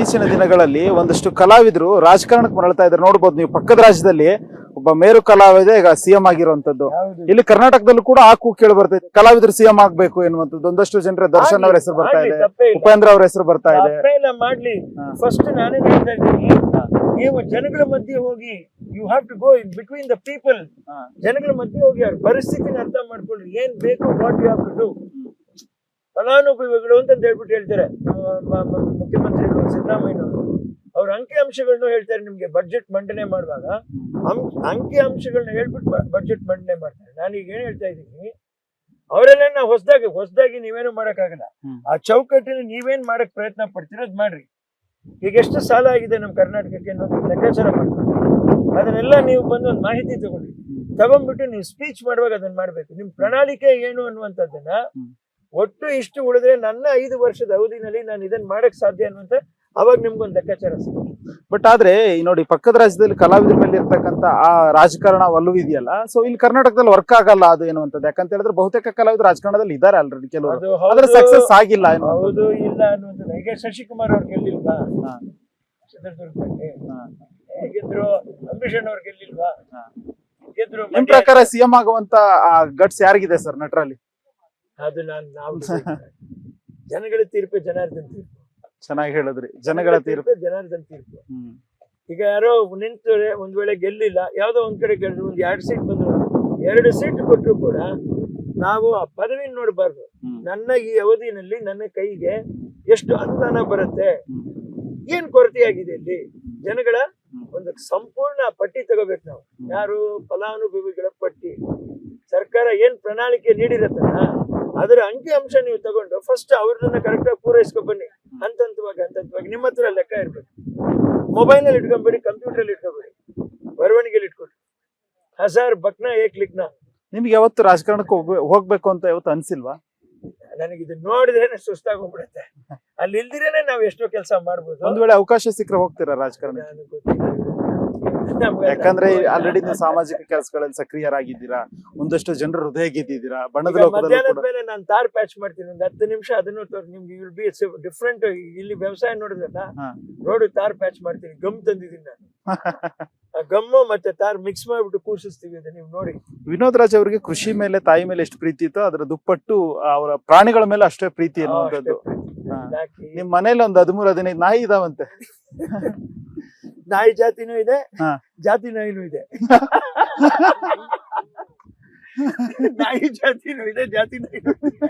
ಇತ್ತೀಚಿನ ದಿನಗಳಲ್ಲಿ ಒಂದಷ್ಟು ಕಲಾವಿದರು ರಾಜಕಾರಣಕ್ಕೆ ಮರಳ್ತಾ ಇದ್ದಾರೆ. ನೋಡ್ಬೋದು ನೀವು, ಪಕ್ಕದ ರಾಜ್ಯದಲ್ಲಿ ಒಬ್ಬ ಮೇರು ಕಲಾವಿದ ಈಗ ಸಿಎಂ ಆಗಿರುವಂತದ್ದು. ಇಲ್ಲಿ ಕರ್ನಾಟಕದಲ್ಲೂ ಕೂಡ ಆ ಕೂಗು ಕೇಳಿ ಬರ್ತೈತೆ, ಕಲಾವಿದರು ಸಿಎಂ ಆಗ್ಬೇಕು ಎನ್ನುವಂಥದ್ದು. ಒಂದಷ್ಟು ಜನರ ದರ್ಶನ್ ಅವ್ರ ಹೆಸರು ಬರ್ತಾ ಇದೆ, ಉಪೇಂದ್ರ ಅವ್ರ ಹೆಸರು ಬರ್ತಾ ಇದೆ. ಮಾಡ್ಲಿ, ಫಸ್ಟ್ ನಾನೇ ಹೇಳ್ತಾ ಇದ್ದೀನಿ, ನೀವು ಜನಗಳ ಮಧ್ಯೆ ಹೋಗಿ, you have to go in between the people. ಜನಗಳ ಮಧ್ಯೆ ಹೋಗಿ ಅವ್ರ ಪರಿಸ್ಥಿತಿನ ಅರ್ಥ ಮಾಡ್ಕೊಳ್ರಿ, ಏನ್ ಬೇಕು, what you have to do. ಫಲಾನುಭವಿಗಳು ಅಂತ ಹೇಳ್ಬಿಟ್ಟು ಹೇಳ್ತಾರೆ ಮುಖ್ಯಮಂತ್ರಿಗಳು ಸಿದ್ದರಾಮಯ್ಯನವರು. ಅವ್ರ ಅಂಕಿ ಅಂಶಗಳನ್ನ ಹೇಳ್ತಾರೆ ನಿಮ್ಗೆ ಬಡ್ಜೆಟ್ ಮಂಡನೆ ಮಾಡುವಾಗ. ಅಂಕಿ ಅಂಶಗಳನ್ನ ಹೇಳ್ಬಿಟ್ಟು ಬಡ್ಜೆಟ್ ಮಂಡನೆ ಮಾಡ್ತಾರೆ. ನಾನೀಗ ಏನ್ ಹೇಳ್ತಾ ಇದ್ದೀನಿ, ಅವರೆಲ್ಲ ಹೊಸದಾಗಿ ನೀವೇನು ಮಾಡಕ್ಕಾಗಲ್ಲ. ಆ ಚೌಕಟ್ಟಿನ ನೀವೇನ್ ಮಾಡಕ್ ಪ್ರಯತ್ನ ಪಡ್ತೀರೋ ಅದ್ ಮಾಡ್ರಿ. ಈಗ ಎಷ್ಟು ಸಾಲ ಆಗಿದೆ ನಮ್ ಕರ್ನಾಟಕಕ್ಕೆ ಅನ್ನೋದು ಲೆಕ್ಕಾಚಾರ ಮಾಡ್ಕೊಂಡು ಅದನ್ನೆಲ್ಲ ನೀವು ಬಂದು ಒಂದು ಮಾಹಿತಿ ತಗೊಂಡ್ಬಿಟ್ಟು ನೀವು ಸ್ಪೀಚ್ ಮಾಡುವಾಗ ಅದನ್ನ ಮಾಡ್ಬೇಕು. ನಿಮ್ ಪ್ರಣಾಳಿಕೆ ಏನು ಅನ್ನುವಂಥದ್ದನ್ನ ಒಟ್ಟು ಇಷ್ಟು ಉಳಿದ್ರೆ ನನ್ನ 5 ವರ್ಷದ ಅವಧಿನಲ್ಲಿ ನಾನು ಇದನ್ನ ಮಾಡಕ್ ಸಾಧ್ಯ ಅನ್ನುವಂತ ಅವಾಗ ನಿಮ್ಗೊಂದು ಲೆಕ್ಕಾಚಾರ ಸಿಗುತ್ತೆ. ಬಟ್ ಆದ್ರೆ ನೋಡಿ, ಪಕ್ಕದ ರಾಜ್ಯದಲ್ಲಿ ಕಲಾವಿದರ ಮೇಲೆ ಇರ್ತಕ್ಕಂತ ಆ ರಾಜಕಾರಣ ಒಲವು ಇದೆಯಲ್ಲ, ಸೊ ಇಲ್ಲಿ ಕರ್ನಾಟಕದಲ್ಲಿ ವರ್ಕ್ ಆಗಲ್ಲ ಅದು ಎನ್ನುವಂಥದ್ದು. ಯಾಕಂತ ಹೇಳಿದ್ರೆ ಬಹುತೇಕ ಕಲಾವಿದರು ರಾಜಕಾರಣದಲ್ಲಿ ಇದ್ದಾರೆ ಆಲ್ರೆಡಿ, ಕೆಲವರು ಆದ್ರೆ ಸಕ್ಸಸ್ ಆಗಿಲ್ಲ. ಹೌದು, ಇಲ್ಲ ಅನ್ನುವಂಥದ್ದು. ಈಗ ಶಶಿಕುಮಾರ್ ಅವ್ರು ಗೆಲ್ಲಿಲ್ವಾ ಚಿತ್ರದುರ್ಗದಲ್ಲಿ? ಗೆದ್ರು. ಅಂಬರೀಷನ್ ಅವ್ರು ಗೆಲ್ಲಿಲ್ವಾ? ಗೆದ್ರು. ನಿಮ್ ಪ್ರಕಾರ ಸಿಎಂ ಆಗುವಂತ ಗಟ್ಸ್ ಯಾರಿಗಿದೆ ಸರ್ ನಟರಲ್ಲಿ? ಅದು ನಾವು ಜನಗಳ ತೀರ್ಪೆ, ಜನಾರ್ದನ್ ತೀರ್ಪು. ಚೆನ್ನಾಗಿ ಹೇಳಿದ್ರಿ, ಜನಗಳ ತೀರ್ಪು, ಜನಾರ್ದನ್ ತೀರ್ಪು. ಈಗ ಯಾರೋ ನಿಂತರೆ ಒಂದ್ ವೇಳೆ ಗೆಲ್ಲಿಲ್ಲ, ಯಾವ್ದೋ ಒಂದ್ ಕಡೆ ಗೆದ್ರು, ಒಂದ್ 2 ಸೀಟ್ ಬಂದ್ರು, 2 ಸೀಟ್ ಕೊಟ್ಟರು ಕೂಡ ನಾವು ಆ ಪದವಿ ನೋಡ್ಬಾರ್ದು. ನನ್ನ ಈ ಅವಧಿನಲ್ಲಿ ನನ್ನ ಕೈಗೆ ಎಷ್ಟು ಅನುದಾನ ಬರುತ್ತೆ, ಏನ್ ಕೊರತೆ ಆಗಿದೆ ಇಲ್ಲಿ, ಜನಗಳ ಒಂದು ಸಂಪೂರ್ಣ ಪಟ್ಟಿ ತಗೋಬೇಕು ನಾವು. ಯಾರು ಫಲಾನುಭವಿಗಳ ಪಟ್ಟಿ, ಸರ್ಕಾರ ಏನ್ ಪ್ರಣಾಳಿಕೆ ನೀಡಿರತ್ತಲ್ಲ ಅದರ ಅಂಕಿ ಅಂಶ ನೀವು ತಗೊಂಡು ಫಸ್ಟ್ ಅವ್ರನ್ನ ಕರೆಕ್ಟ್ ಆಗಿ ಪೂರೈಸ್ಕೊ ಬನ್ನಿ. ಹಂತವಾಗಿ ನಿಮ್ಮ ಹತ್ರ ಲೆಕ್ಕ ಇರ್ಬೇಕು. ಮೊಬೈಲ್ ನಲ್ಲಿ ಇಟ್ಕೊಂಡ್ಬೇಡಿ, ಕಂಪ್ಯೂಟರ್ ಅಲ್ಲಿ ಇಟ್ಕೊಂಡ್ಬೇಡಿ, ಬರವಣಿಗೆಯಲ್ಲಿ ಇಟ್ಕೊಡಿ. 1000 ಬಕ್ನ ಏಕ್ ಲಿಖ್ನ. ನಿಮ್ಗೆ ಯಾವತ್ತು ರಾಜಕಾರಣಕ್ಕೆ ಹೋಗ್ಬೇಕು ಅಂತ ಯಾವತ್ತು ಅನ್ಸಿಲ್ವಾ? ನನಗಿದು ನೋಡಿದ್ರೇನೆ ಸುಸ್ತಾಗಿ ಹೋಗ್ಬಿಡುತ್ತೆ. ಅಲ್ಲಿ ಇಲ್ದಿರೇನೆ ನಾವ್ ಎಷ್ಟೋ ಕೆಲಸ ಮಾಡ್ಬೋದು. ಒಂದ್ ವೇಳೆ ಅವಕಾಶ ಸಿಕ್ಕರೆ ಹೋಗ್ತೀರಾ ರಾಜಕಾರಣ? ಯಾಕಂದ್ರೆ ಆಲ್ರೆಡಿ ನೀವು ಸಾಮಾಜಿಕ ಕೆಲಸಗಳಲ್ಲಿ ಸಕ್ರಿಯರಾಗಿದ್ದೀರಾ, ಒಂದಷ್ಟು ಜನರ ಹೃದಯ ಗೆದ್ದಿದ್ದೀರಾ. ಬಣ್ಣದ ಮಧ್ಯಾಹ್ನದ ಮೇಲೆ ನಾನು ತಾರ್ ಪ್ಯಾಚ್ ಮಾಡ್ತೀನಿ, ಒಂದು 10 ನಿಮಿಷ ಅದನ್ನು ನಿಮ್ಗೆ ವಿಲ್ ಬಿ ಡಿಫ್ರೆಂಟ್. ಇಲ್ಲಿ ವ್ಯವಸಾಯ ನೋಡಿದ್ರಲ್ಲ, ರೋಡ್ ತಾರ್ ಪ್ಯಾಚ್ ಮಾಡ್ತೀನಿ, ಗಮ್ ತಂದಿದ್ದೀನಿ ನಾನು. ಆ ಗಮ್ಮು ಮತ್ತೆ ತಾರ್ ಮಿಕ್ಸ್ ಮಾಡ್ಬಿಟ್ಟು ಕೂರಿಸ್ತೀವಿ, ಅದು ನೀವು ನೋಡಿ. ವಿನೋದ್ ರಾಜ್ ಅವರಿಗೆ ಕೃಷಿ ಮೇಲೆ, ತಾಯಿ ಮೇಲೆ ಎಷ್ಟು ಪ್ರೀತಿ ಇತ್ತು, ಅದರ ದುಪ್ಪಟ್ಟು ಅವರ ಪ್ರಾಣಿಗಳ ಮೇಲೆ ಅಷ್ಟೇ ಪ್ರೀತಿ ಅನ್ನುವಂಥದ್ದು. ನಿಮ್ ಮನೇಲಿ ಒಂದು 13-15 ನಾಯಿ ಇದಾವಂತೆ. ನಾಯಿ ಜಾತಿನೂ ಇದೆ, ಜಾತಿ ನಾಯಿನೂ ಇದೆ. ನಾಯಿ ಜಾತಿನೂ ಇದೆ, ಜಾತಿ ನಾಯಿನೂ ಇದೆ.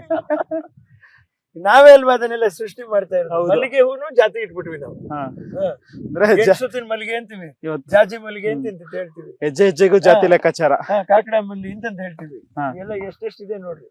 ನಾವೇ ಅಲ್ವಾ ಅದನ್ನೆಲ್ಲ ಸೃಷ್ಟಿ ಮಾಡ್ತಾ ಇರೋದು. ಮಲ್ಲಿಗೆ ಹೂನು ಜಾತಿ ಇಟ್ಬಿಟ್ವಿ ನಾವು. ಸುತ್ತಿನ ಮಲ್ಲಿಗೆ ಅಂತೀವಿ, ಜಾಜಿ ಮಲ್ಲಿಗೆ ಅಂತ ಹೇಳ್ತೀವಿ. ಹೆಜ್ಜೆ ಹೆಜ್ಜೆಗೂ ಜಾತಿ ಲೆಕ್ಕಾಚಾರ. ಕಾಕಡ ಮಲ್ಲಿ ಅಂತ ಹೇಳ್ತೀವಿ. ಎಲ್ಲ ಎಷ್ಟೆಷ್ಟಿದೆ ನೋಡ್ರಿ.